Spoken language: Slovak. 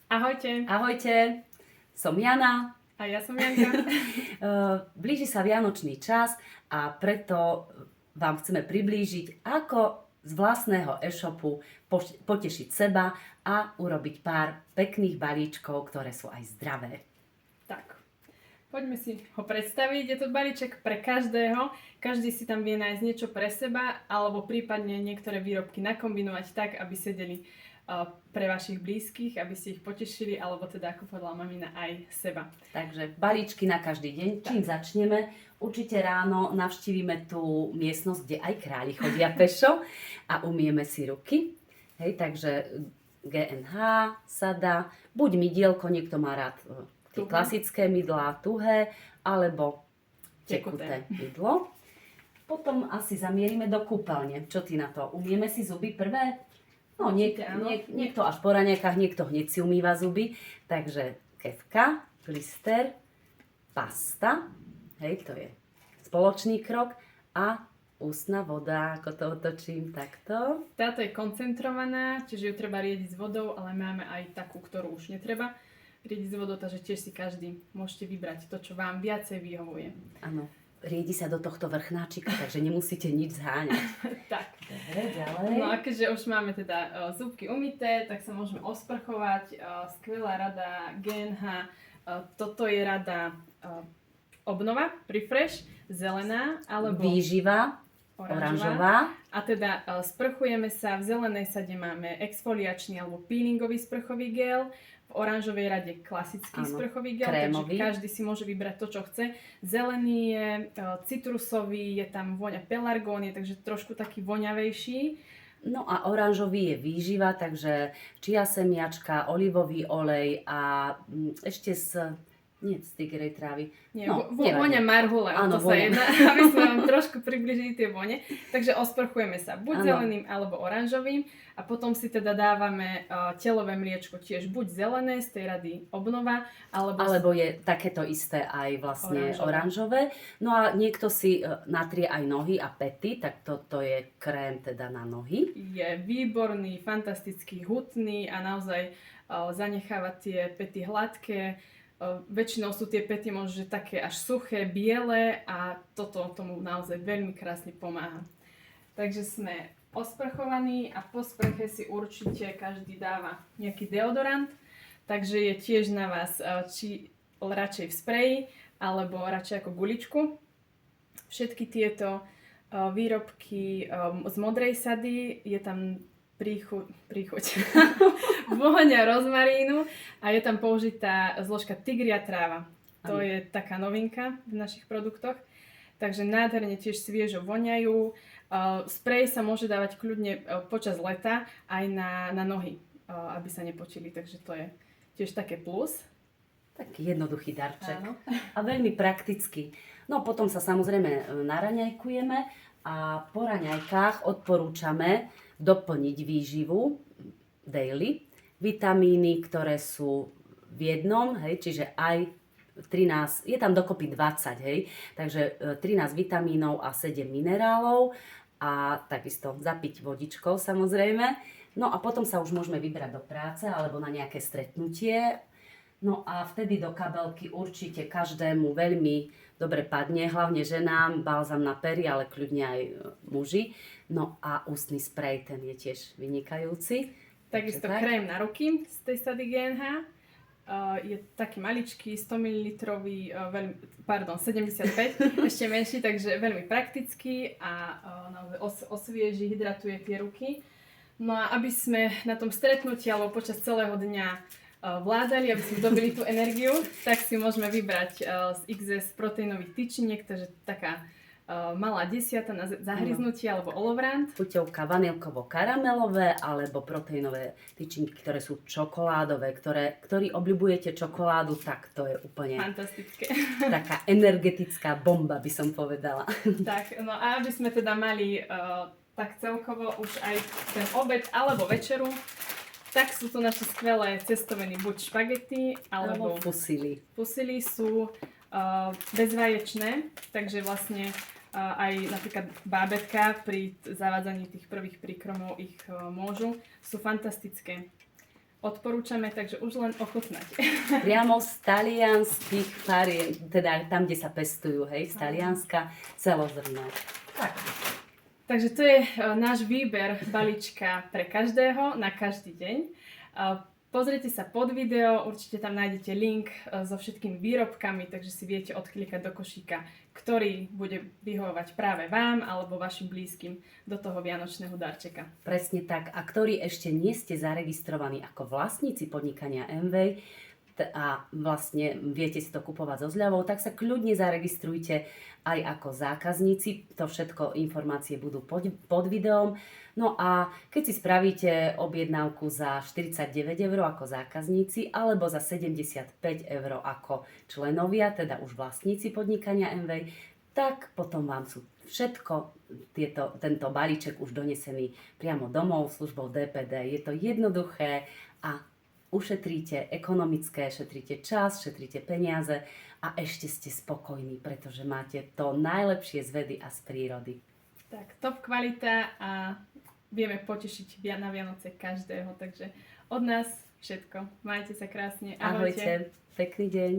Ahojte. Ahojte, som Jana. A ja som Janka. Blíži sa vianočný čas a preto vám chceme priblížiť, ako z vlastného e-shopu potešiť seba a urobiť pár pekných balíčkov, ktoré sú aj zdravé. Tak, poďme si ho predstaviť. Je to balíček pre každého. Každý si tam vie nájsť niečo pre seba alebo prípadne niektoré výrobky nakombinovať tak, aby sedeli pre vašich blízkych, aby ste ich potešili, alebo teda, ako povedala mamina, aj seba. Takže balíčky na každý deň. Čím začneme? Určite ráno navštívime tú miestnosť, kde aj králi chodia pešo a umieme si ruky. Hej, takže GNH sa dá. Buď mydielko, niekto má rád tie klasické mydlá, tuhé, alebo tekuté mydlo. Potom asi zamierime do kúpeľne. Čo ty na to? Umieme si zuby prvé? No, niekto až po raňajkách, niekto hneď si umýva zuby. Takže kefka, klister, pasta, hej, to je spoločný krok a ústna voda, ako to otočím takto. Táto je koncentrovaná, čiže ju treba riediť s vodou, ale máme aj takú, ktorú už netreba riediť s vodou, takže tiež si každý môžete vybrať to, čo vám viacej vyhovuje. Áno. Riedi sa do tohto vrchnáčika, takže nemusíte nič zháňať. Tak. Dobre, ďalej. No a keďže už máme teda zúbky umyté, tak sa môžeme osprchovať. Skvelá rada GNH. Toto je rada obnova, refresh, zelená alebo výživa, oranžová. A teda sprchujeme sa, v zelenej sade máme exfoliačný alebo peelingový sprchový gel, v oranžovej rade klasický sprchový gel, krémový. Takže každý si môže vybrať to, čo chce. Zelený je citrusový, je tam vôňa pelargónie, takže trošku taký voňavejší. No a oranžový je výživa, takže čia semiačka, olivový olej a ešte nie z tigrej trávy. Nie, vôňa marhule, áno, to sa jedná, aby sme vám trošku približili tie vône. Takže osprchujeme sa buď zeleným alebo oranžovým a potom si teda dávame telové mliečko tiež buď zelené z tej rady obnova, alebo je takéto isté aj vlastne oranžové. No a niekto si natrie aj nohy a päty, tak toto je krém teda na nohy. Je výborný, fantastický, hutný a naozaj zanecháva tie päty hladké. Väčšinou sú tie päty možno také až suché, biele a toto tomu naozaj veľmi krásne pomáha. Takže sme osprchovaní a po sprche si určite každý dáva nejaký deodorant, takže je tiež na vás, či radšej v spreji alebo radšej ako guličku. Všetky tieto výrobky z modrej sady, je tam príchuť vôňa rozmarínu a je tam použitá zložka tigria tráva. To je taká novinka v našich produktoch. Takže nádherne tiež sviežo voňajú. Sprej sa môže dávať kľudne počas leta aj na nohy, aby sa nepotili. Takže to je tiež také plus. Taký jednoduchý darček. Áno. A veľmi praktický. No potom sa samozrejme naraňajkujeme a po raňajkách odporúčame doplniť výživu daily, vitamíny, ktoré sú v jednom, hej, čiže aj 13, je tam dokopy 20, hej, takže 13 vitamínov a 7 minerálov a takisto zapiť vodičkou samozrejme. No a potom sa už môžeme vybrať do práce alebo na nejaké stretnutie. No a vtedy do kabelky určite každému veľmi dobre padne, hlavne ženám, balzam na pery, ale kľudne aj muži. No a ústny sprej, ten je tiež vynikajúci. Takisto krém na ruky z tej sady GNH. Je taký maličký, 100 ml, 75, ešte menší, takže veľmi praktický a osvieži, hydratuje tie ruky. No a aby sme na tom stretnutí alebo počas celého dňa vládali, aby sme dobili tú energiu, tak si môžeme vybrať z XS proteínových tyčiniek, takže taká malá desiata na zahryznutie alebo olovrant. Puťovka vanilkovo-karamelové alebo proteínové tyčinky, ktoré sú čokoládové, ktorí obľubujete čokoládu, tak to je úplne fantastické. Taká energetická bomba, by som povedala. Tak, no a aby sme teda mali tak celkovo už aj ten obed alebo večeru, tak sú tu naše skvelé cestoviny, buď špagety alebo fusily. Fusily sú bezvaječné, takže vlastne aj napríklad bábätka pri zavádzaní tých prvých príkrmov ich môžu. Sú fantastické. odporúčame, takže už len ochutnať. Priamo z talianských fariem, teda tam, kde sa pestujú, hej, z Talianska, celozrné. Tak. Takže to je náš výber balíčka pre každého na každý deň. Pozrite sa pod video, určite tam nájdete link so všetkými výrobkami, takže si viete odklikať do košíka, ktorý bude vyhovovať práve vám alebo vašim blízkym do toho vianočného darčeka. Presne tak. A ktorí ešte nie ste zaregistrovaní ako vlastníci podnikania Amway a vlastne viete si to kupovať so zľavou, tak sa kľudne zaregistrujte aj ako zákazníci. To všetko informácie budú pod videom. No a keď si spravíte objednávku za 49 € ako zákazníci alebo za 75 € ako členovia, teda už vlastníci podnikania Amway, tak potom vám sú všetko tento balíček už donesený priamo domov službou DPD. Je to jednoduché a ušetríte ekonomické, šetríte čas, šetríte peniaze a ešte ste spokojní, pretože máte to najlepšie z vedy a z prírody. Tak, top kvalita a vieme potešiť na Vianoce každého, takže od nás všetko. Majte sa krásne. Ahojte. Ahojte. Pekný deň.